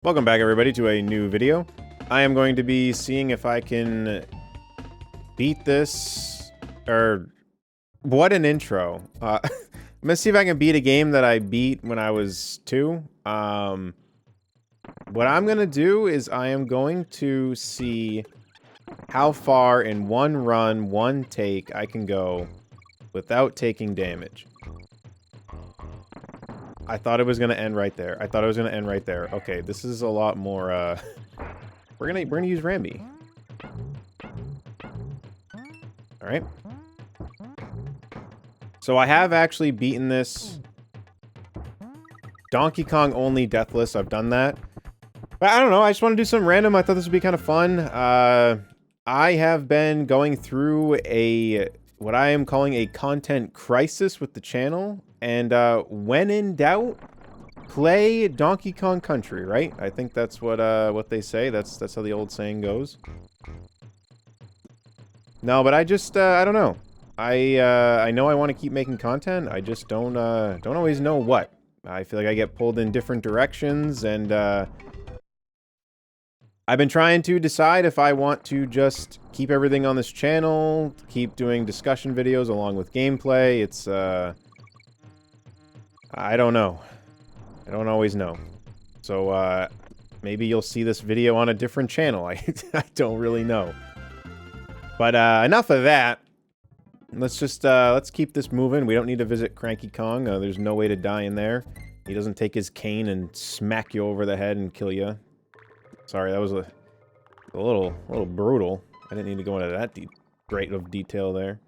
Welcome back, everybody, to a new video. I am going to be seeing if I can beat this, or what an intro. I'm gonna see if I can beat a game that I beat when I was 2. What I'm gonna do is I am going to see how far in one run, one take, I can go without taking damage. I thought it was gonna end right there. Okay, this is a lot more, we're gonna use Rambi. Alright. So I have actually beaten this Donkey Kong only deathless. I've done that. But I don't know, I just want to do something random. I thought this would be kind of fun. I have been going through what I am calling a content crisis with the channel. And when in doubt, play Donkey Kong Country, right? I think that's what they say. That's how the old saying goes. No, but I just I don't know. I know I want to keep making content. I just don't always know what. I feel like I get pulled in different directions, and I've been trying to decide if I want to just keep everything on this channel, keep doing discussion videos along with gameplay. It's I don't know. I don't always know. So, maybe you'll see this video on a different channel. I don't really know. But, enough of that. Let's just, let's keep this moving. We don't need to visit Cranky Kong. There's no way to die in there. He doesn't take his cane and smack you over the head and kill you. Sorry, that was a little brutal. I didn't need to go into that great of detail there.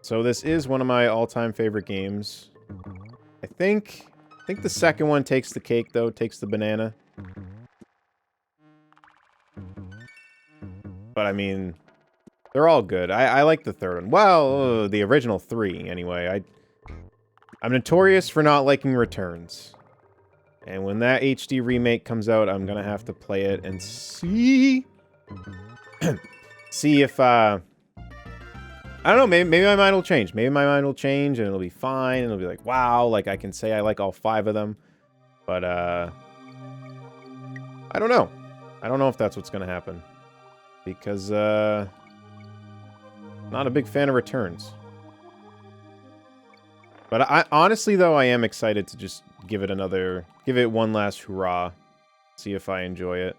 So this is one of my all-time favorite games. I think the second one takes the cake, though. Takes the banana. But, I mean, they're all good. I like the third one. Well, the original 3, anyway. I'm notorious for not liking Returns. And when that HD remake comes out, I'm gonna have to play it and see... see if, I don't know, maybe my mind will change. Maybe my mind will change and it'll be fine. And it'll be like, wow, like I can say I like all 5 of them. But, I don't know. I don't know if that's what's going to happen. Because, not a big fan of Returns. But honestly, though, I am excited to just give it one last hurrah. See if I enjoy it.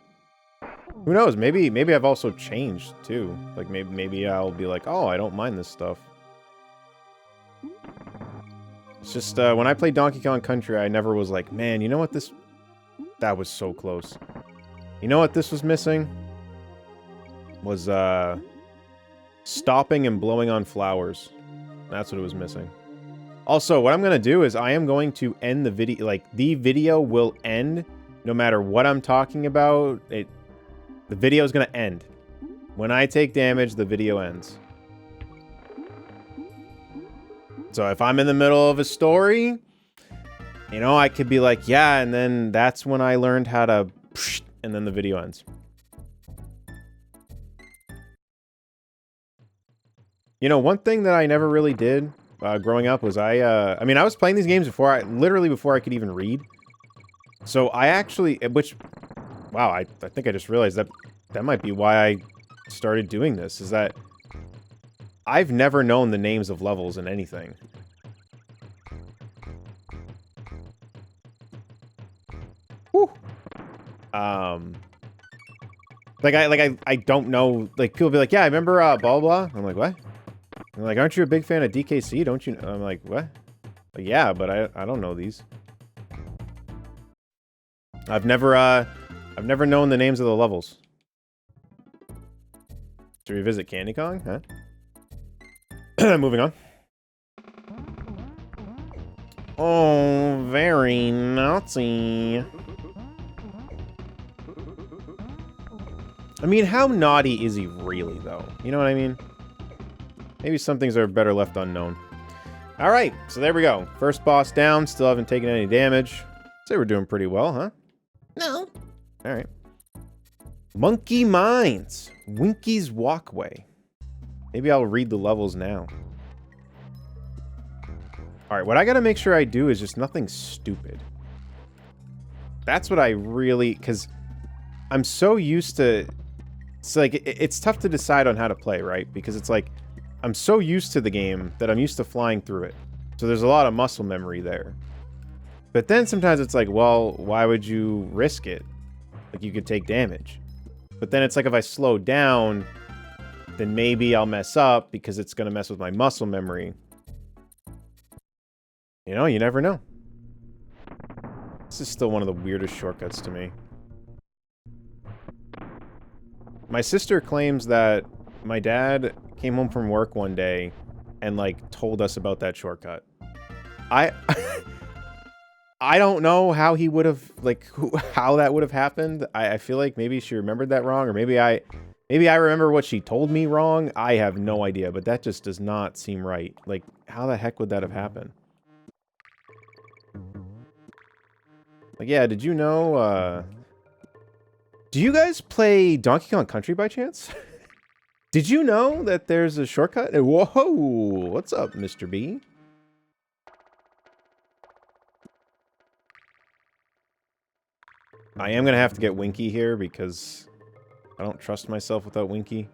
Who knows? Maybe I've also changed too. Like maybe I'll be like, oh, I don't mind this stuff. It's just when I played Donkey Kong Country, I never was like, man, you know what that was so close. You know what this was missing? Was stopping and blowing on flowers. That's what it was missing. Also, what I'm gonna do is I am going to end the video. Like the video will end no matter what I'm talking about. The video is going to end. When I take damage, the video ends. So if I'm in the middle of a story, you know, I could be like, yeah, and then that's when I learned how to... and then the video ends. You know, one thing that I never really did growing up was I mean, I was playing these games literally before I could even read. So I actually... Wow, I think I just realized that might be why I started doing this, is that I've never known the names of levels in anything. Whew. I don't know, like, people be like, yeah, I remember, blah, blah. I'm like, what? I'm like, aren't you a big fan of DKC? Don't you? I'm like, what? Like, yeah, but I don't know these. I've never known the names of the levels. To revisit Candy Kong, huh? Moving on. Oh, very naughty. I mean, how naughty is he really, though? You know what I mean? Maybe some things are better left unknown. Alright, so there we go. First boss down, still haven't taken any damage. Say we're doing pretty well, huh? No. Alright. Monkey Mines. Winky's Walkway. Maybe I'll read the levels now. Alright, what I gotta make sure I do is just nothing stupid. That's what I really... Because I'm so used to... It's like, it's tough to decide on how to play, right? Because it's like, I'm so used to the game that I'm used to flying through it. So there's a lot of muscle memory there. But then sometimes it's like, well, why would you risk it? Like, you could take damage. But then it's like, if I slow down, then maybe I'll mess up because it's going to mess with my muscle memory. You know, you never know. This is still one of the weirdest shortcuts to me. My sister claims that my dad came home from work one day and, like, told us about that shortcut. I don't know how he would have, like, how that would have happened. I feel like maybe she remembered that wrong, or maybe I remember what she told me wrong. I have no idea, but that just does not seem right. Like, how the heck would that have happened? Like, yeah, did you know, do you guys play Donkey Kong Country by chance? Did you know that there's a shortcut? Whoa, what's up, Mr. B? I am going to have to get Winky here because I don't trust myself without Winky.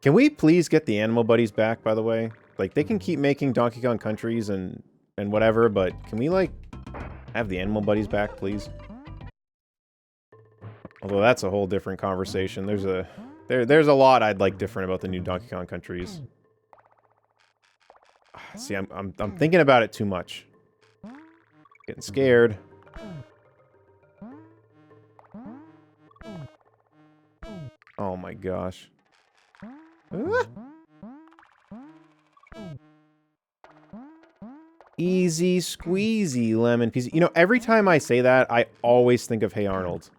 Can we please get the animal buddies back, by the way? Like, they can keep making Donkey Kong Countries and whatever, but can we, like, have the animal buddies back, please? Although that's a whole different conversation. There's a lot I'd like different about the new Donkey Kong Countries. See, I'm thinking about it too much. Getting scared. Oh my gosh. Ah. Easy squeezy lemon peasy. You know, every time I say that, I always think of Hey Arnold.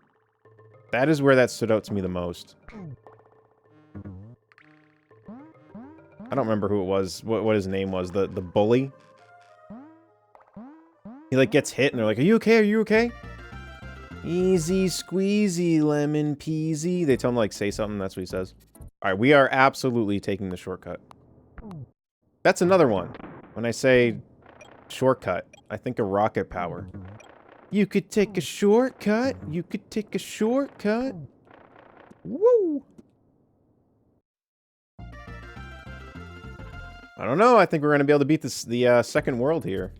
That is where that stood out to me the most. I don't remember who it was, what his name was, the bully. He, like, gets hit and they're like, are you okay? Are you okay? Easy squeezy lemon peasy. They tell him to, like, say something. That's what he says. Alright, we are absolutely taking the shortcut. That's another one. When I say shortcut, I think of rocket power. You could take a shortcut. You could take a shortcut. Woo! I don't know. I think we're going to be able to beat the second world here.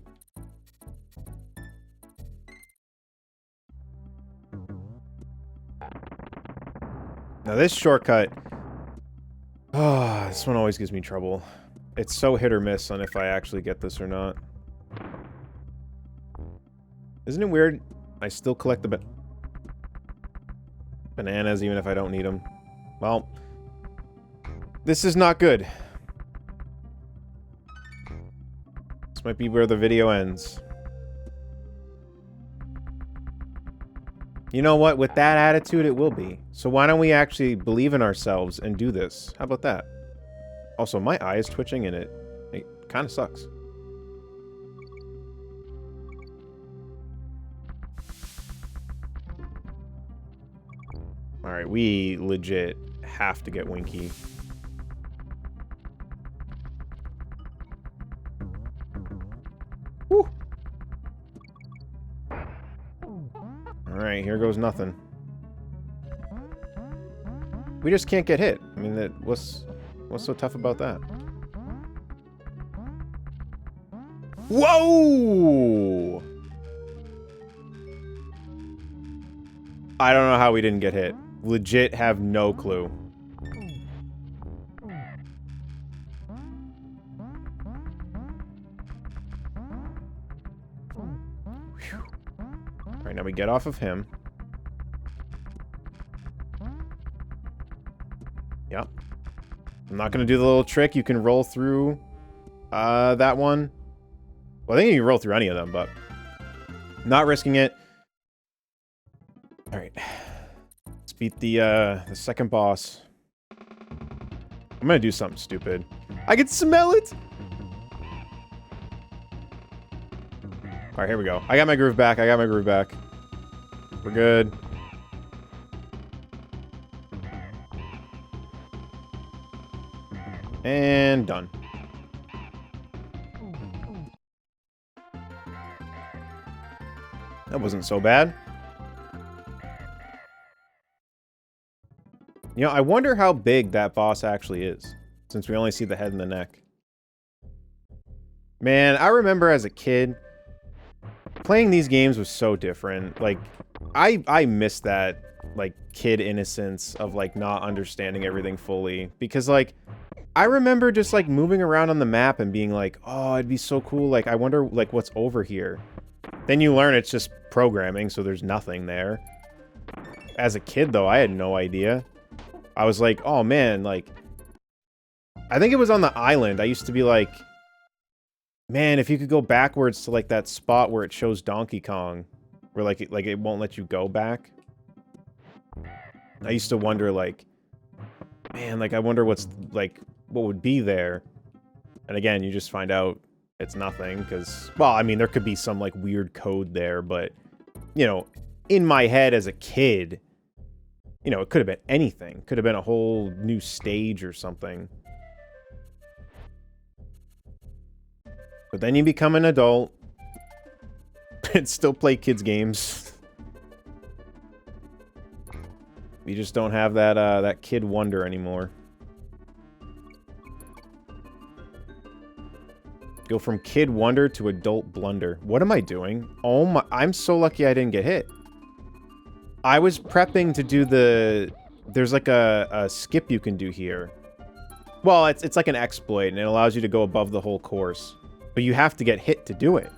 Now this shortcut... Oh, this one always gives me trouble. It's so hit or miss on if I actually get this or not. Isn't it weird? I still collect the bananas even if I don't need them. Well, this is not good. This might be where the video ends. You know what? With that attitude, it will be. So why don't we actually believe in ourselves and do this? How about that? Also, my eye is twitching and it kind of sucks. Alright, we legit have to get Winky. Woo! Alright, here goes nothing. We just can't get hit. I mean, what's so tough about that? Whoa! I don't know how we didn't get hit. Legit have no clue. Alright, now we get off of him. Yep. I'm not gonna do the little trick. You can roll through that one. Well, I think you can roll through any of them, but not risking it. Alright. Let's beat the second boss. I'm gonna do something stupid. I can smell it! Alright, here we go. I got my groove back. We're good. And done. That wasn't so bad. You know, I wonder how big that boss actually is, since we only see the head and the neck. Man, I remember as a kid, playing these games was so different. Like, I miss that, like, kid innocence of, like, not understanding everything fully. Because, like, I remember just, like, moving around on the map and being like, oh, it'd be so cool. Like, I wonder, like, what's over here. Then you learn it's just programming, so there's nothing there. As a kid, though, I had no idea. I was like, oh, man, like... I think it was on the island. I used to be like... Man, if you could go backwards to, like, that spot where it shows Donkey Kong, where, like, it won't let you go back. I used to wonder, like, man, like, I wonder what's, like, what would be there. And again, you just find out it's nothing, because, well, I mean, there could be some, like, weird code there, but, you know, in my head as a kid, you know, it could have been anything. Could have been a whole new stage or something. But then you become an adult and still play kids' games. You just don't have that that kid wonder anymore. Go from kid wonder to adult blunder. What am I doing? Oh my! I'm so lucky I didn't get hit. I was prepping to do the... There's like a skip you can do here. Well, it's like an exploit, and it allows you to go above the whole course. But you have to get hit to do it.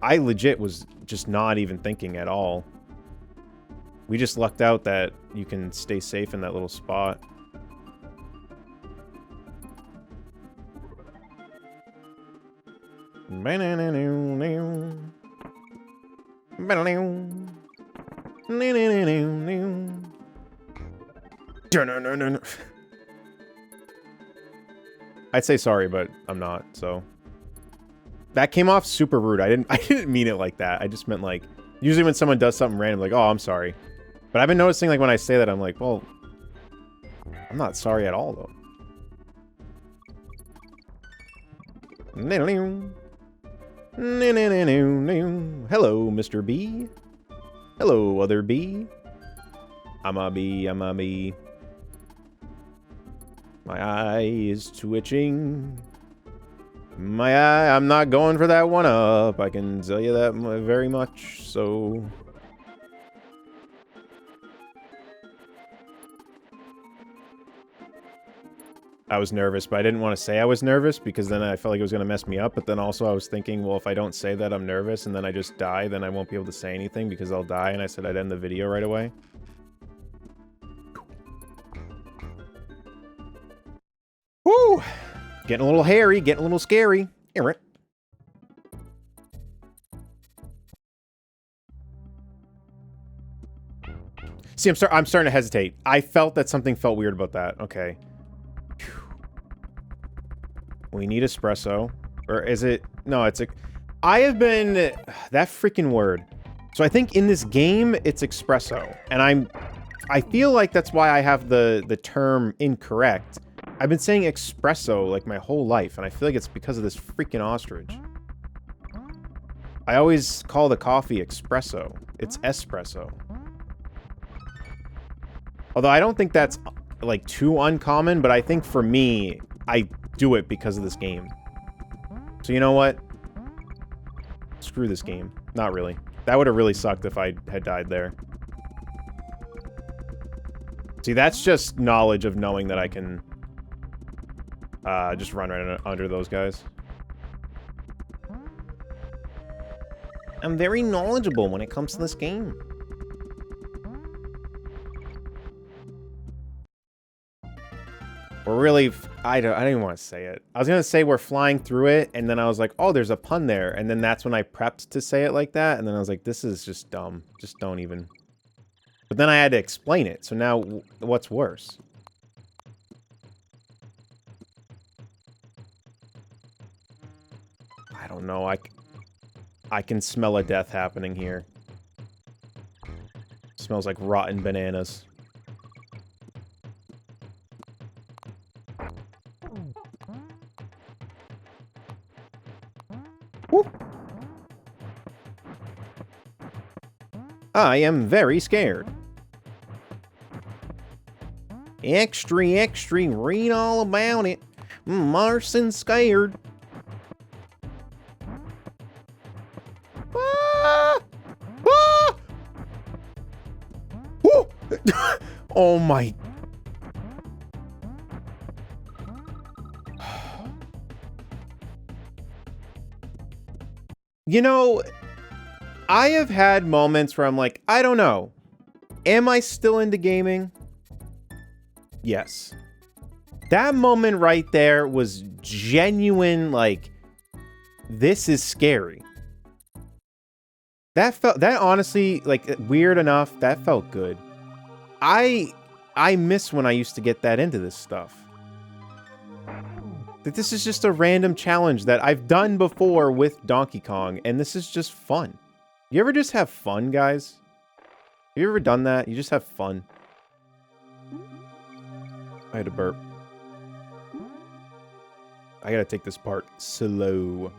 I legit was just not even thinking at all. We just lucked out that you can stay safe in that little spot. I'd say sorry, but I'm not, so... That came off super rude. I didn't mean it like that. I just meant, like... Usually when someone does something random, like, oh, I'm sorry. But I've been noticing, like, when I say that, I'm like, well... I'm not sorry at all, though. Hello, Mr. B. Hello, other bee. I'm a bee, I'm a bee. My eye is twitching. My eye, I'm not going for that one up. I can tell you that very much, so... I was nervous, but I didn't want to say I was nervous because then I felt like it was going to mess me up. But then also I was thinking, well, if I don't say that I'm nervous and then I just die, then I won't be able to say anything because I'll die. And I said I'd end the video right away. Woo! Getting a little hairy, getting a little scary. Here it. See, I'm starting to hesitate. I felt that something felt weird about that. Okay. We need espresso. Or is it... No, it's a... I have been... That freaking word. So I think in this game, it's espresso. And I feel like that's why I have the term incorrect. I've been saying espresso, like, my whole life. And I feel like it's because of this freaking ostrich. I always call the coffee espresso. It's espresso. Although I don't think that's, like, too uncommon. But I think for me, I... do it because of this game. So you know what? Screw this game. Not really. That would have really sucked if I had died there. See, that's just knowledge of knowing that I can just run right under those guys. I'm very knowledgeable when it comes to this game. We're really... I don't even want to say it. I was going to say we're flying through it, and then I was like, oh, there's a pun there. And then that's when I prepped to say it like that, and then I was like, this is just dumb. Just don't even... But then I had to explain it, so now what's worse? I don't know. I can smell a death happening here. Smells like rotten bananas. Woo. I am very scared. Extra, read all about it. Marson scared. Ah! Ah! Woo! Oh my. You know, I have had moments where I'm like, I don't know. Am I still into gaming? Yes. That moment right there was genuine, like, this is scary. That honestly, like, weird enough, that felt good. I miss when I used to get that into this stuff. That this is just a random challenge that I've done before with Donkey Kong, and this is just fun. You ever just have fun, guys? Have you ever done that? You just have fun. I had to burp. I gotta take this part slow.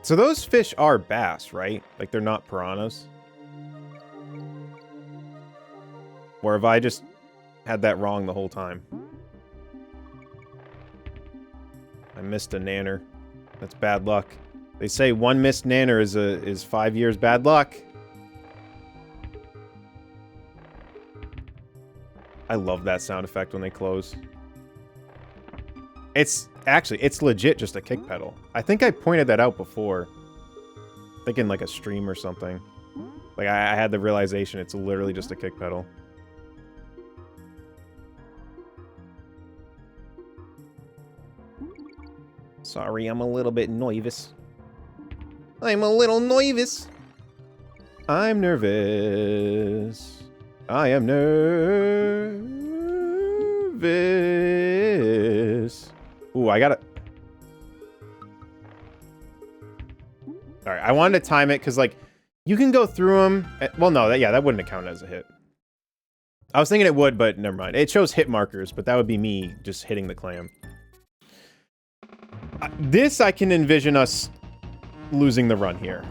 So those fish are bass, right? Like, they're not piranhas? Or have I just had that wrong the whole time? I missed a nanner. That's bad luck. They say one missed nanner is 5 years bad luck. I love that sound effect when they close. It's legit just a kick pedal. I think I pointed that out before. I think in like a stream or something. Like I had the realization it's literally just a kick pedal. Sorry, I'm a little bit nervous. I'm a little nervous. I'm nervous. I am nervous. Ooh, I gotta... Alright, I wanted to time it, because, like, you can go through them... Well, no, that wouldn't have counted as a hit. I was thinking it would, but never mind. It shows hit markers, but that would be me just hitting the clam. This, I can envision us losing the run here.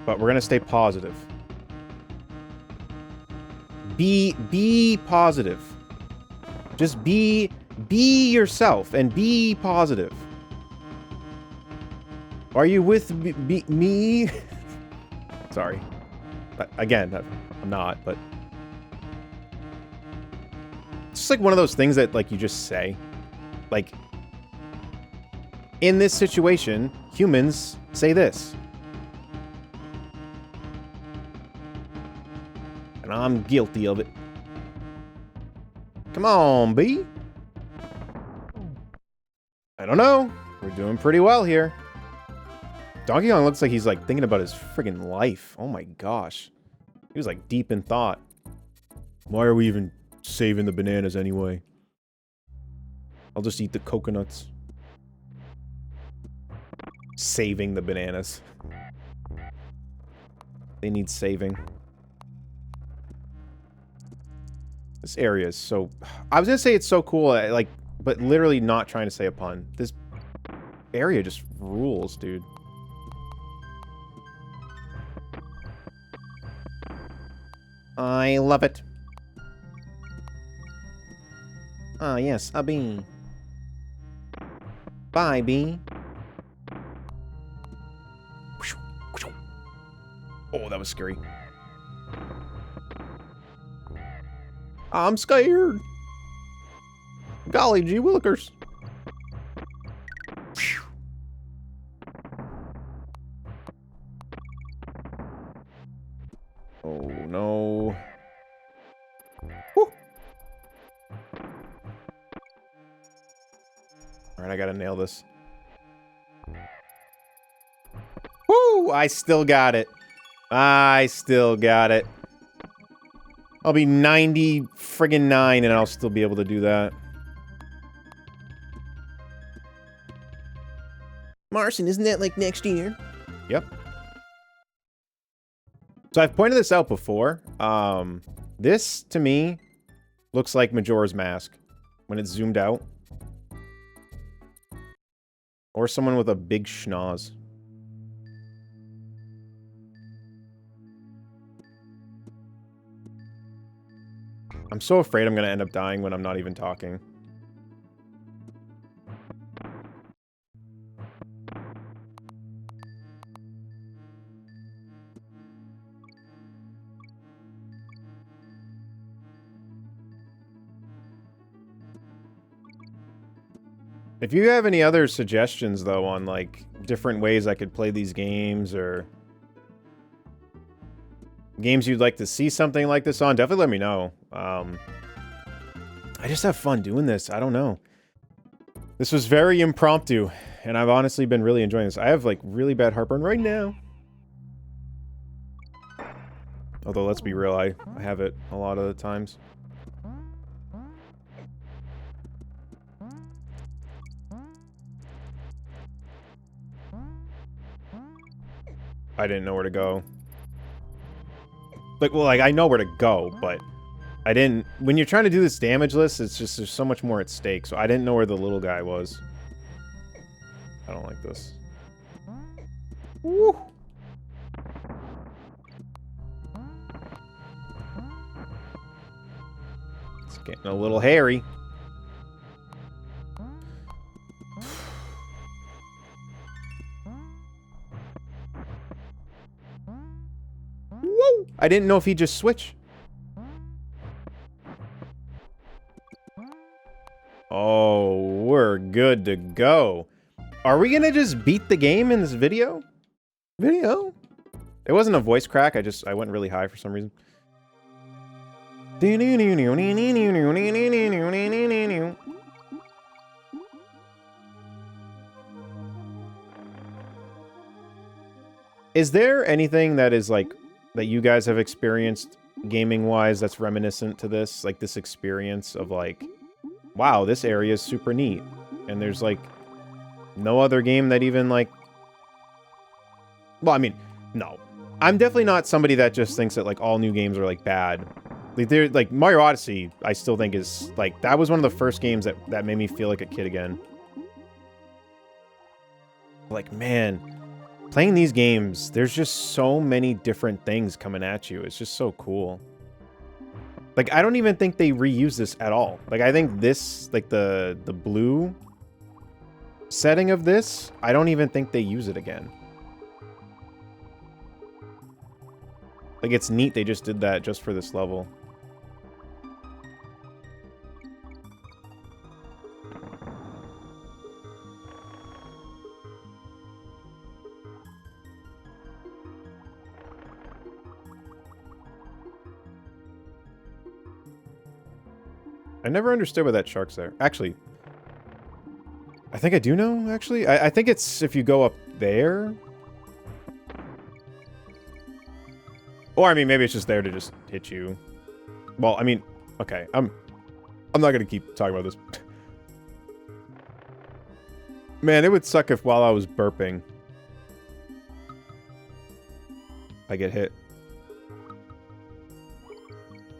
But we're gonna stay positive. Be positive. Just be yourself and be positive. Are you with me? Sorry. Again, I'm not, but... It's just like one of those things that, like, you just say. Like, in this situation, humans say this. And I'm guilty of it. Come on, B. I don't know. We're doing pretty well here. Donkey Kong looks like he's, like, thinking about his friggin' life. Oh my gosh. He was, like, deep in thought. Why are we even saving the bananas anyway? I'll just eat the coconuts. Saving the bananas. They need saving. This area is so... I was gonna say it's so cool, like, but literally not trying to say a pun. This area just rules, dude. I love it. Ah, yes, a bee. Bye, bee. Oh, that was scary. I'm scared. Golly gee willikers. Oh no. Woo. Alright, I gotta nail this. Woo! I still got it. I still got it. I'll be 90 friggin' 9 and I'll still be able to do that. Marson, isn't that like next year? Yep. So I've pointed this out before. This, to me, looks like Majora's Mask when it's zoomed out. Or someone with a big schnoz. I'm so afraid I'm gonna end up dying when I'm not even talking. If you have any other suggestions, though, on, like, different ways I could play these games, or games you'd like to see something like this on, definitely let me know. I just have fun doing this. I don't know. This was very impromptu, and I've honestly been really enjoying this. I have, like, really bad heartburn right now. Although, let's be real, I have it a lot of the times. I didn't know where to go. Like, well, like, I know where to go, but I didn't... When you're trying to do this Damageless, it's just, there's so much more at stake, so I didn't know where the little guy was. I don't like this. Woo! It's getting a little hairy. Woo! I didn't know if he'd just switch. Oh, we're good to go. Are we gonna just beat the game in this video? It wasn't a voice crack, I went really high for some reason. Is there anything that is, like, that you guys have experienced gaming-wise that's reminiscent to this? Like, this experience of, like, wow, this area is super neat. And there's, like, no other game that even, like... Well, I mean, no. I'm definitely not somebody that just thinks that, like, all new games are, like, bad. Like, they're, like, Mario Odyssey, I still think is, like, that was one of the first games that made me feel like a kid again. Like, man, playing these games, there's just so many different things coming at you. It's just so cool. Like, I don't even think they reuse this at all. Like, I think this, like, the blue setting of this, I don't even think they use it again. Like, it's neat they just did that just for this level. I never understood why that shark's there. Actually, I think I do know, actually. I think it's if you go up there. Or, I mean, maybe it's just there to just hit you. Well, I mean, okay, I'm not gonna keep talking about this. Man, it would suck if while I was burping, I get hit.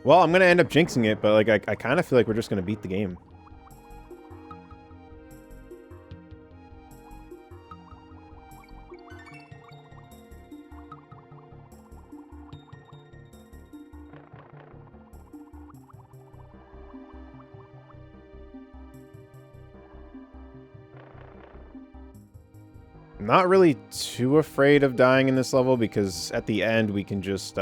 Well, I'm gonna end up jinxing it, but, like, I kind of feel like we're just gonna beat the game. I'm not really too afraid of dying in this level, because at the end we can just,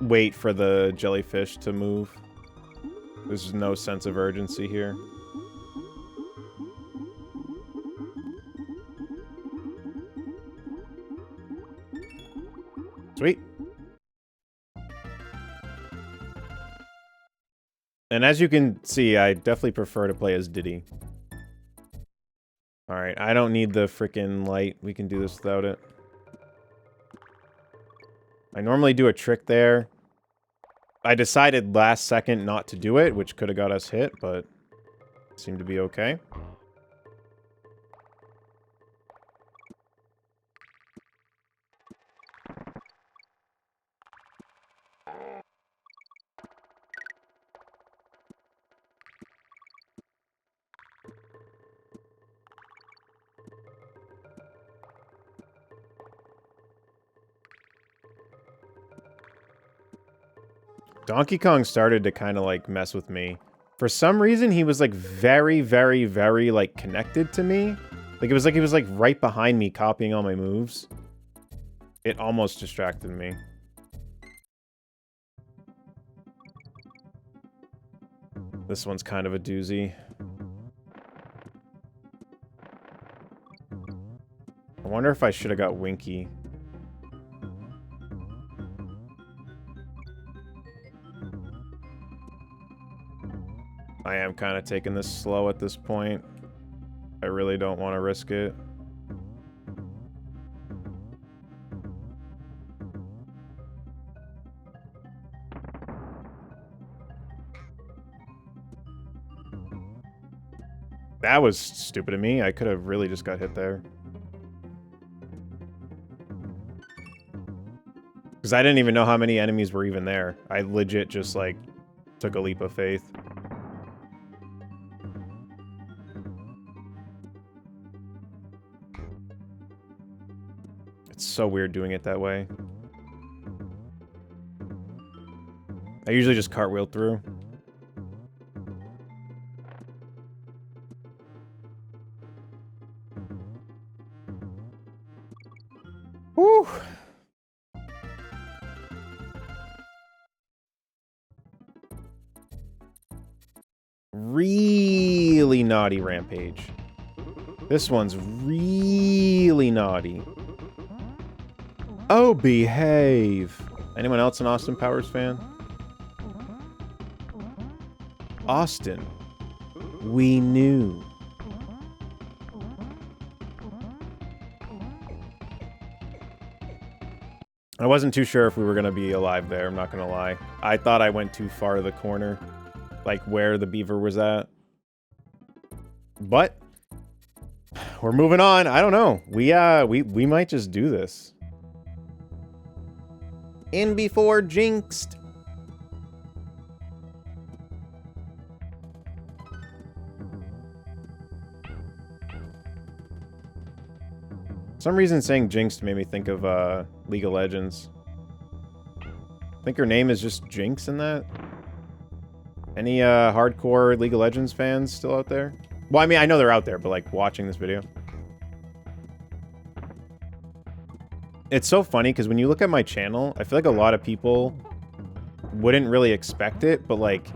wait for the jellyfish to move. There's no sense of urgency here. Sweet. And as you can see, I definitely prefer to play as Diddy. Alright, I don't need the frickin' light. We can do this without it. I normally do a trick there. I decided last second not to do it, which could have got us hit, but it seemed to be okay. Donkey Kong started to kind of like mess with me. For some reason, he was like very, very, very like connected to me. Like it was like he was like right behind me copying all my moves. It almost distracted me. This one's kind of a doozy. I wonder if I should have got Winky. I am kind of taking this slow at this point. I really don't want to risk it. That was stupid of me. I could have really just got hit there. Because I didn't even know how many enemies were even there. I legit just, like, took a leap of faith. It's so weird doing it that way. I usually just cartwheel through. Whew. Really naughty rampage. This one's really naughty. Oh, behave. Anyone else an Austin Powers fan? Austin. We knew. I wasn't too sure if we were going to be alive there, I'm not going to lie. I thought I went too far to the corner. Like where the beaver was at. But we're moving on. I don't know. We might just do this. In before jinxed. For some reason saying jinxed made me think of League of Legends. I think her name is just Jinx in that. Any hardcore League of Legends fans still out there? Well, I mean, I know they're out there, but like watching this video. It's so funny because when you look at my channel, I feel like a lot of people wouldn't really expect it, but like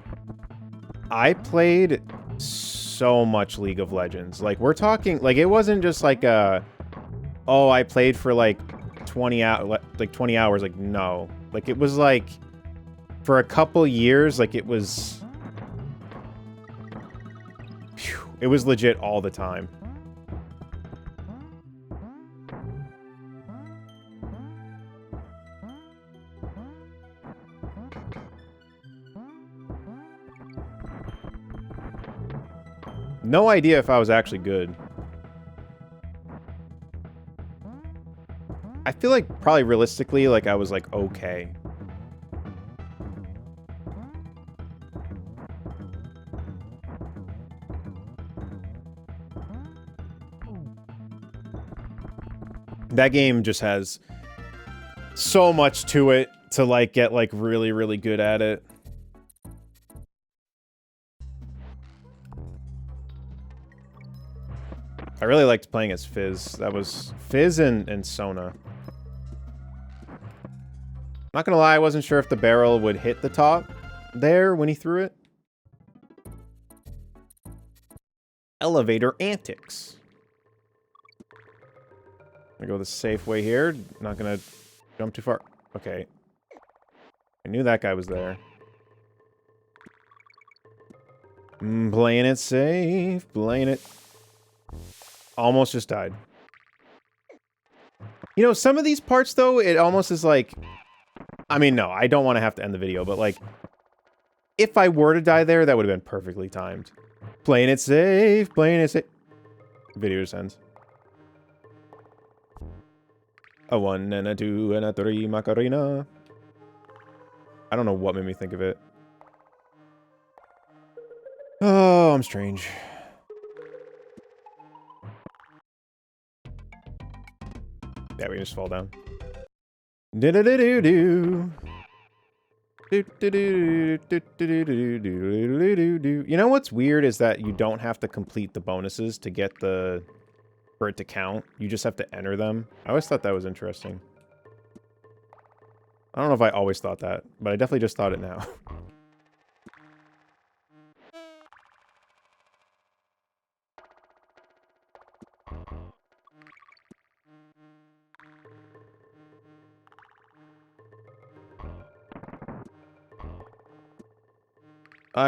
I played so much League of Legends. Like we're talking, like it wasn't just like oh, I played for like 20 hours. Like no, like it was like for a couple years, like it was legit all the time. No idea if I was actually good. I feel like probably realistically, like I was like okay. That game just has so much to it to like get like really, really good at it. I really liked playing as Fizz. That was Fizz and Sona. Not gonna lie, I wasn't sure if the barrel would hit the top there when he threw it. Elevator antics. I'm gonna go the safe way here. Not gonna jump too far. Okay. I knew that guy was there. Playing it safe. Playing it. Almost just died. You know, some of these parts, though, it almost is like... I mean, no, I don't want to have to end the video, but, like... If I were to die there, that would have been perfectly timed. Playing it safe. Playing it safe. Video just ends. A 1 and a 2 and a 3 Macarena. I don't know what made me think of it. Oh, I'm strange. Yeah, we just fall down. Do-do-do-do-do. You know what's weird is that you don't have to complete the bonuses to get the... for it to count. You just have to enter them. I always thought that was interesting. I don't know if I always thought that, but I definitely just thought it now.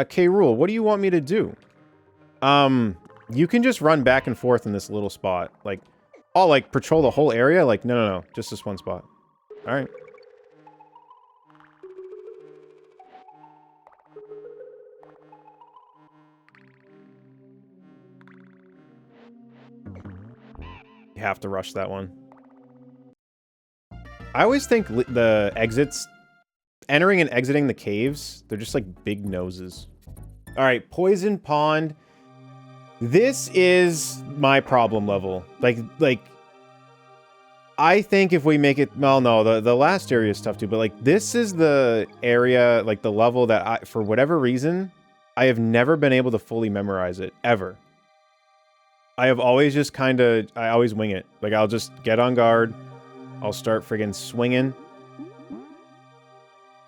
K Rool, what do you want me to do? You can just run back and forth in this little spot. Like, oh, like, patrol the whole area? Like, no. Just this one spot. Alright. You have to rush that one. I always think the exits... entering and exiting the caves, they're just like big noses. Alright, Poison Pond. This is my problem level. Like, I think if we make it... well, no, the last area is tough too, but like, this is the area, like the level that I, for whatever reason, I have never been able to fully memorize it, ever. I have always just kind of... I always wing it. Like, I'll just get on guard. I'll start friggin' swinging.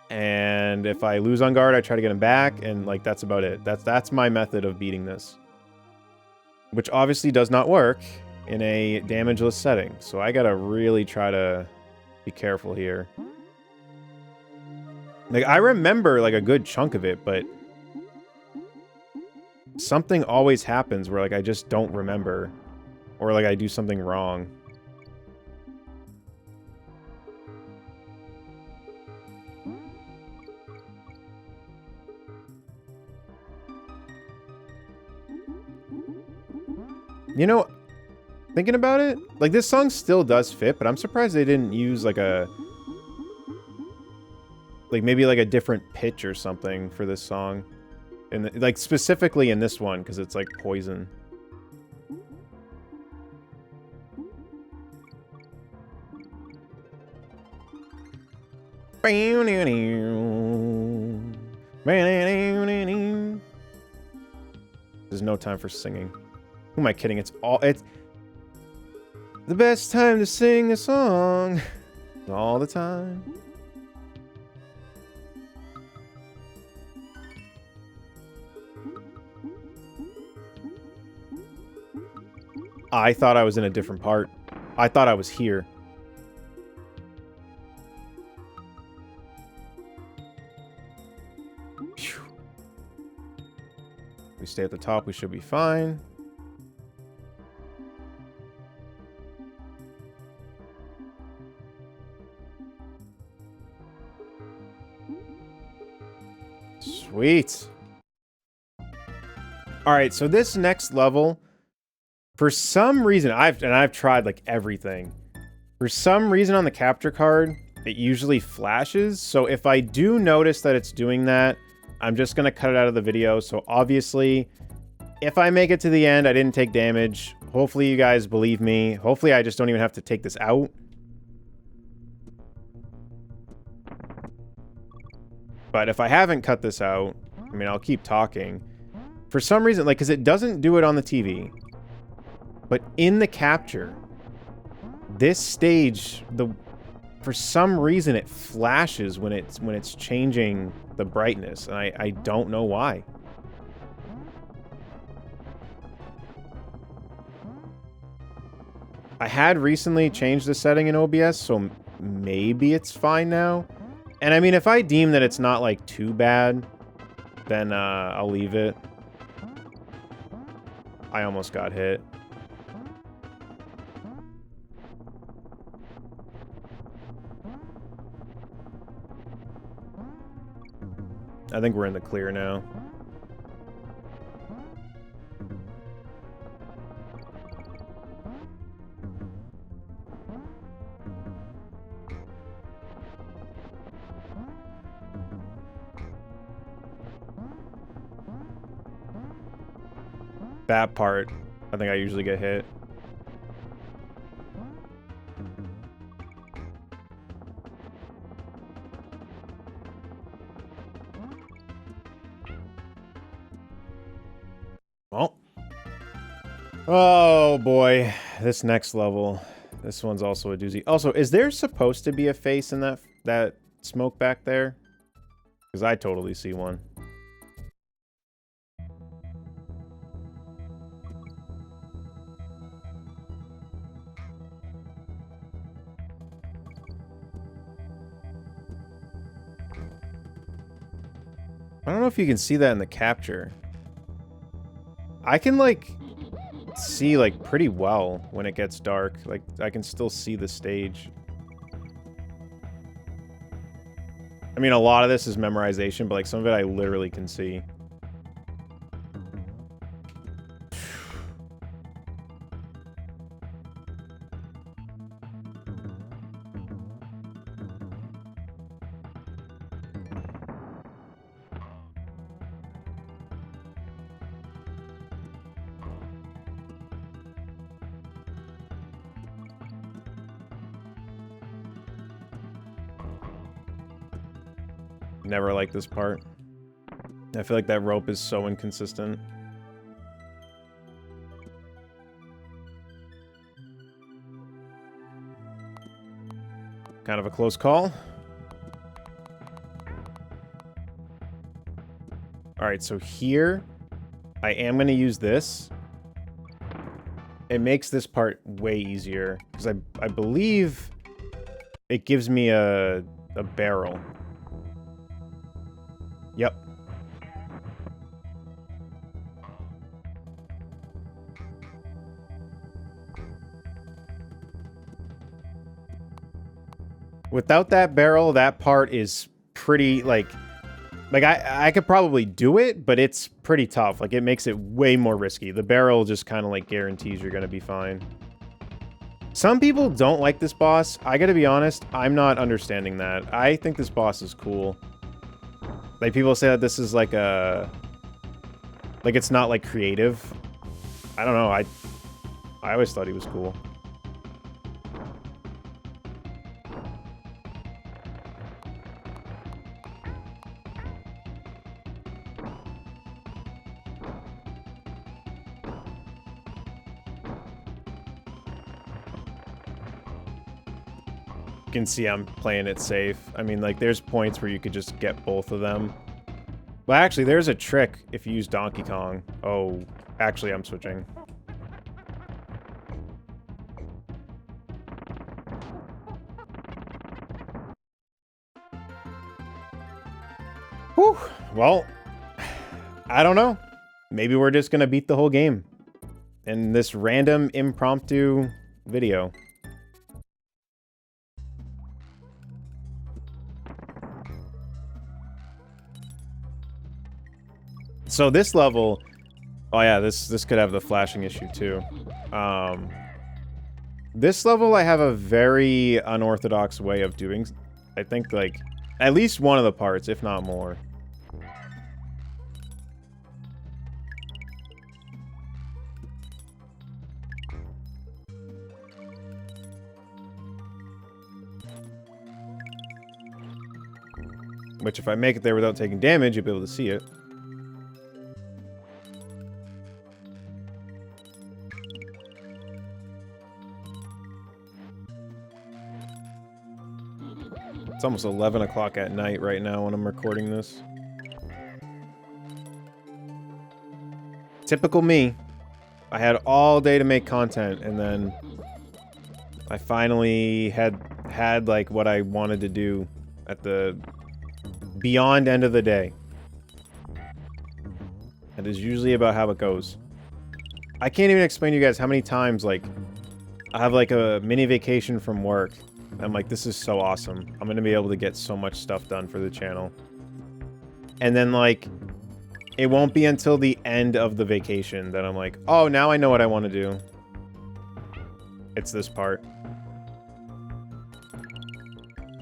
And if I lose on guard, I try to get him back, and like that's about it. That's my method of beating this. Which obviously does not work in a damageless setting. So I gotta really try to be careful here. Like, I remember like a good chunk of it, but something always happens where like I just don't remember. Or like I do something wrong. You know, thinking about it, like this song still does fit, but I'm surprised they didn't use like a... like maybe like a different pitch or something for this song. And like specifically in this one, because it's like poison. There's no time for singing. Who am I kidding? It's the best time to sing a song. All the time. I thought I was in a different part. I thought I was here. Phew. We stay at the top, we should be fine. Sweet. Alright, so this next level, for some reason, I've tried like everything. For some reason on the capture card, it usually flashes. So if I do notice that it's doing that, I'm just gonna cut it out of the video. So obviously, if I make it to the end, I didn't take damage. Hopefully you guys believe me. Hopefully I just don't even have to take this out. But if I haven't cut this out, I mean, I'll keep talking. For some reason, like, because it doesn't do it on the TV. But in the capture, this stage, for some reason, it flashes when it's changing the brightness. And I don't know why. I had recently changed the setting in OBS, so maybe it's fine now. And I mean, if I deem that it's not, like, too bad, then I'll leave it. I almost got hit. I think we're in the clear now. That part, I think I usually get hit. Oh boy, this next level. This one's also a doozy. Also, is there supposed to be a face in that smoke back there? Because I totally see one. I don't know if you can see that in the capture. I can, like, see, like, pretty well when it gets dark. Like, I can still see the stage. I mean, a lot of this is memorization, but, like, some of it I literally can see. Never liked this part. I feel like that rope is so inconsistent. Kind of a close call. Alright, so here, I am going to use this. It makes this part way easier, because I believe it gives me a barrel. Yep. Without that barrel, that part is pretty, like I could probably do it, but it's pretty tough. Like, it makes it way more risky. The barrel just kind of, like, guarantees you're gonna be fine. Some people don't like this boss. I gotta be honest, I'm not understanding that. I think this boss is cool. Like, people say that this is like a... like, it's not, like, creative. I don't know, I always thought he was cool. You can see I'm playing it safe. I mean, like, there's points where you could just get both of them. Well, actually, there's a trick if you use Donkey Kong. Oh, actually, I'm switching. Whew. Well, I don't know. Maybe we're just gonna beat the whole game in this random impromptu video. So this level, oh yeah, this could have the flashing issue too. This level I have a very unorthodox way of doing, I think, like, at least one of the parts, if not more. Which, if I make it there without taking damage, you'll be able to see it. It's almost 11 o'clock at night right now when I'm recording this. Typical me. I had all day to make content, and then I finally had like what I wanted to do at the beyond end of the day. It is usually about how it goes. I can't even explain to you guys how many times, like, I have like a mini vacation from work. I'm like, this is so awesome. I'm gonna be able to get so much stuff done for the channel. And then, like, it won't be until the end of the vacation that I'm like, oh, now I know what I want to do. It's this part.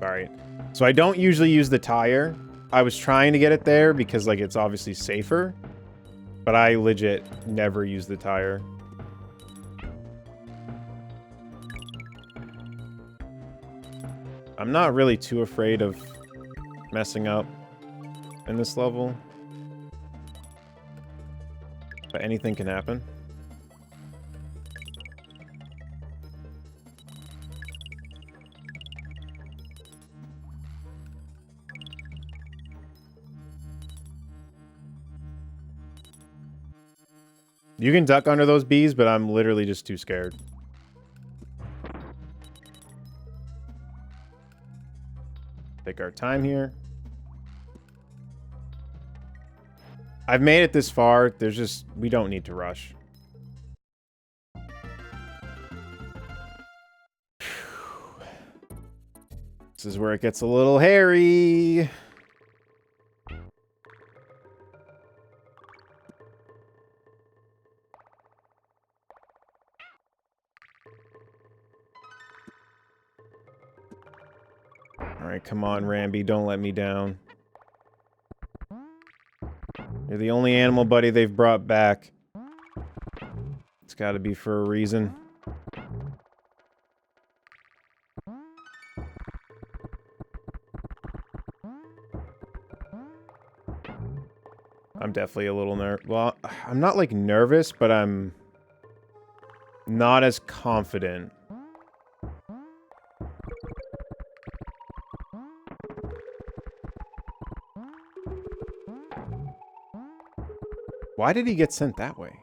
Alright. So I don't usually use the tire. I was trying to get it there because, like, it's obviously safer. But I legit never use the tire. I'm not really too afraid of messing up in this level. But anything can happen. You can duck under those bees, but I'm literally just too scared. Take our time here. I've made it this far. There's just... we don't need to rush. This is where it gets a little hairy. Alright, come on, Rambi. Don't let me down. You're the only animal buddy they've brought back. It's gotta be for a reason. I'm definitely a little nervous. Well, I'm not, like, nervous, but I'm not as confident. Why did he get sent that way?